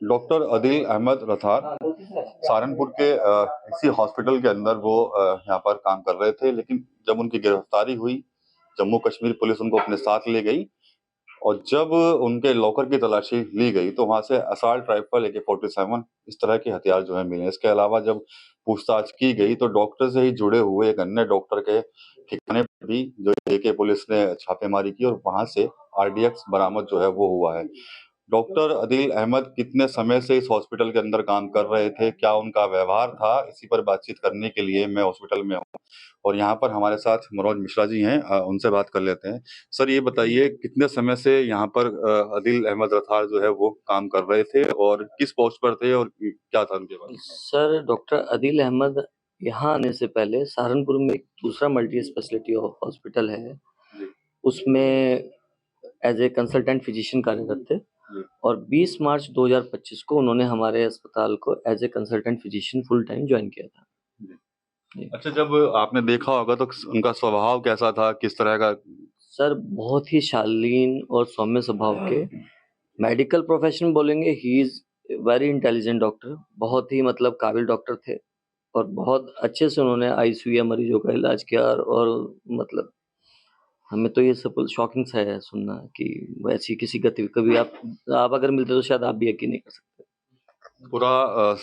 Doctor Adeel Ahmad रथार Saharanpur के इसी hospital के अंदर वो यहाँ पर काम कर रहे थे, लेकिन जब उनकी गिरफ्तारी हुई, जम्मू कश्मीर पुलिस उनको अपने साथ ले गई और जब उनके लॉकर की तलाशी ली गई तो वहां से असॉल्ट राइफल AK-47 इस तरह के हथियार जो है मिले। इसके अलावा जब पूछताछ की गई तो डॉक्टर से ही जुड़े हुए एक अन्य डॉक्टर के ठिकाने पर भी जो AK पुलिस ने छापेमारी की और वहां से RDX बरामद जो है वो हुआ है। डॉक्टर अदील अहमद कितने समय से इस हॉस्पिटल के अंदर काम कर रहे थे, क्या उनका व्यवहार था, इसी पर बातचीत करने के लिए मैं हॉस्पिटल में हूँ और यहाँ पर हमारे साथ मनोज मिश्रा जी हैं, उनसे बात कर लेते हैं। सर ये बताइए कितने समय से यहाँ पर अदील अहमद रथार जो है वो काम कर रहे थे और किस पोस्ट पर थे और क्या था उनके बारे में? सर डॉक्टर अदील अहमद यहाँ आने से पहले सहारनपुर में एक दूसरा मल्टी स्पेशलिटी हॉस्पिटल है, उसमें एज ए कंसल्टेंट फिजिशियन कार्यरत थे और 20 मार्च 2025 को उन्होंने हमारे अस्पताल को as a consultant physician full time join किया था। अच्छा, जब आपने देखा होगा तो उनका स्वभाव कैसा था, किस तरह का? सर बहुत ही शालीन और सौम्य स्वभाव के, मेडिकल प्रोफेशन बोलेंगे, he is very intelligent doctor, बहुत ही मतलब काबिल डॉक्टर थे और बहुत अच्छे से उन्होंने ICU या मरीजों का इलाज किया और मतलब हमें तो ये सब शॉकिंग सा है सुनना कि वैसी किसी गति कभी आप अगर मिलते तो शायद आप भी यकीन नहीं कर सकते। पूरा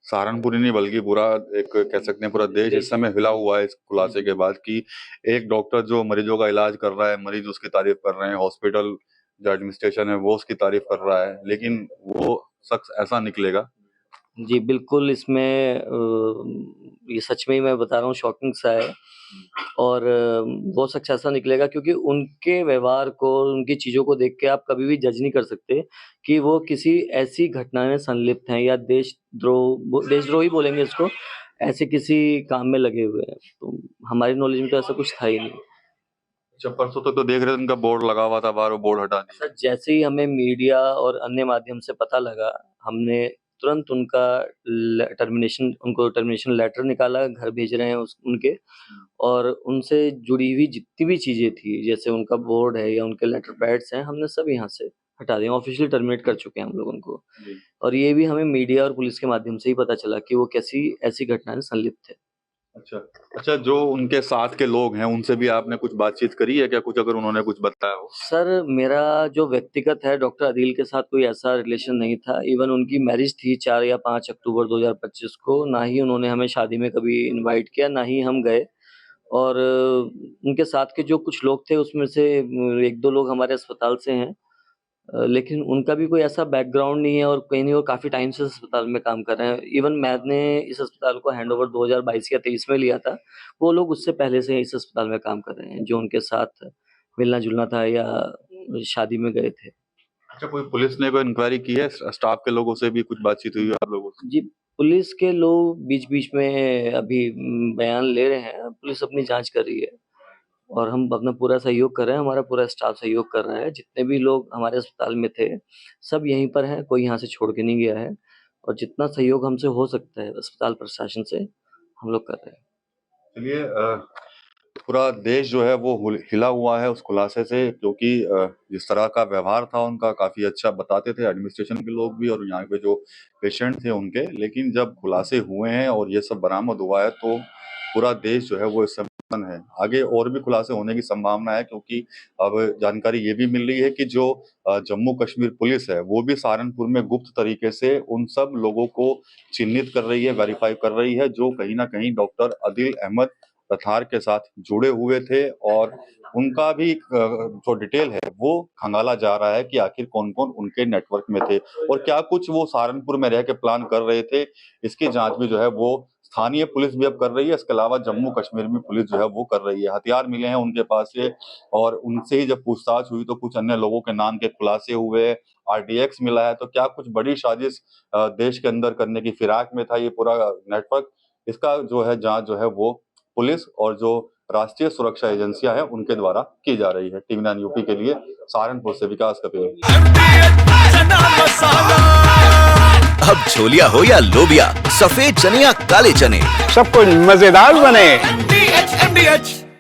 सहारनपुर ही नहीं बल्कि पूरा एक कह सकते हैं पूरा देश इस समय हिला हुआ है इस खुलासे के बाद कि एक डॉक्टर जो मरीजों का इलाज कर रहा है, मरीज उसकी तारीफ कर रहे हैं, हॉस्पिटल जो एडमिनिस्ट्रेशन है वो उसकी तारीफ कर रहा है, लेकिन वो शख्स ऐसा निकलेगा। जी बिल्कुल, इसमें ये सच में ही मैं बता रहा हूँ शॉकिंग सा है और वो शख्स ऐसा निकलेगा क्योंकि उनके व्यवहार को, उनकी चीज़ों को देख के आप कभी भी जज नहीं कर सकते कि वो किसी ऐसी घटना में संलिप्त हैं या देशद्रोही बोलेंगे इसको, ऐसे किसी काम में लगे हुए हैं। तो हमारी नॉलेज में तो ऐसा कुछ था ही नहीं। अच्छा, परसों तक तो देख रहे थे उनका बोर्ड लगा हुआ था बाहर, वो बोर्ड हटा दिया। सर जैसे ही हमें मीडिया और अन्य माध्यम से पता लगा, हमने तुरंत उनको टर्मिनेशन लेटर निकाला, घर भेज रहे हैं उनके, और उनसे जुड़ी हुई जितनी भी चीजें थी, जैसे उनका बोर्ड है या उनके लेटर पैड्स हैं, हमने सब यहाँ से हटा दिए, ऑफिशियली टर्मिनेट कर चुके हैं हम लोग उनको। और ये भी हमें मीडिया और पुलिस के माध्यम से ही पता चला कि वो कैसी ऐसी घटना में संलिप्त थे। अच्छा, जो उनके साथ के लोग हैं उनसे भी आपने कुछ बातचीत करी है क्या, कुछ अगर उन्होंने कुछ बताया हो? सर मेरा जो व्यक्तिगत है डॉक्टर अदील के साथ कोई ऐसा रिलेशन नहीं था। इवन उनकी मैरिज थी 4 या 5 अक्टूबर 2025 को, ना ही उन्होंने हमें शादी में कभी इनवाइट किया, ना ही हम गए। और उनके साथ के जो कुछ लोग थे उसमें से 1-2 लोग हमारे अस्पताल से हैं, लेकिन उनका भी कोई ऐसा बैकग्राउंड नहीं है और कहीं नहीं, वो काफ़ी टाइम से इस अस्पताल में काम कर रहे हैं। इवन मैंने इस अस्पताल को हैंडओवर 2022 या 23 में लिया था, वो लोग उससे पहले से इस अस्पताल में काम कर रहे हैं, जो उनके साथ मिलना-जुलना था या शादी में गए थे। अच्छा, कोई पुलिस ने कोई इंक्वायरी की है? स्टाफ के लोगों से भी कुछ बातचीत हुई है आप लोगों से? जी, पुलिस के लोग बीच-बीच में अभी बयान ले रहे हैं, पुलिस अपनी जाँच कर रही है और हम अपना पूरा सहयोग कर रहे हैं, हमारा पूरा स्टाफ सहयोग कर रहा है। जितने भी लोग हमारे अस्पताल में थे, सब यहीं पर हैं, कोई यहाँ से छोड़ के नहीं गया है और जितना सहयोग हमसे हो सकता है अस्पताल प्रशासन से, हम लोग कर रहे हैं। चलिए, पूरा देश जो है वो हिला हुआ है उस खुलासे से, क्योंकि जिस तरह का व्यवहार था उनका काफ़ी अच्छा बताते थे एडमिनिस्ट्रेशन के लोग भी और यहाँ पे जो पेशेंट थे उनके, लेकिन जब खुलासे हुए हैं और ये सब बरामद हुआ है तो पूरा देश जो है वो इस समय है। आगे और भी खुलासे होने की संभावना है, क्योंकि अब जानकारी ये भी मिल रही है कि जो जम्मू कश्मीर पुलिस है वो भी सहारनपुर में गुप्त तरीके से उन सब लोगों को चिन्हित कर रही है, वेरीफाई कर रही है, जो कहीं ना कहीं डॉक्टर अदील अहमद रथार के साथ जुड़े हुए थे और उनका भी जो डिटेल है वो खंगाला जा रहा है कि आखिर कौन कौन उनके नेटवर्क में थे और क्या कुछ वो सहारनपुर में रह के प्लान कर रहे थे। इसकी जांच भी जो है वो स्थानीय पुलिस भी अब कर रही है, इसके अलावा जम्मू कश्मीर में पुलिस जो है वो कर रही है। हथियार मिले हैं उनके पास से और उनसे ही जब पूछताछ हुई तो कुछ अन्य लोगों के नाम के खुलासे हुए, RDX मिला है, तो क्या कुछ बड़ी साजिश देश के अंदर करने की फिराक में था ये पूरा नेटवर्क। इसका जो है जांच जो है वो पुलिस और जो राष्ट्रीय सुरक्षा एजेंसियां हैं उनके द्वारा की जा रही है। TV9 यूपी के लिए सहारनपुर से विकास कपिल। अब छोलिया हो या लोबिया, सफेद चने या काले चने, सब कुछ मजेदार बने। MDH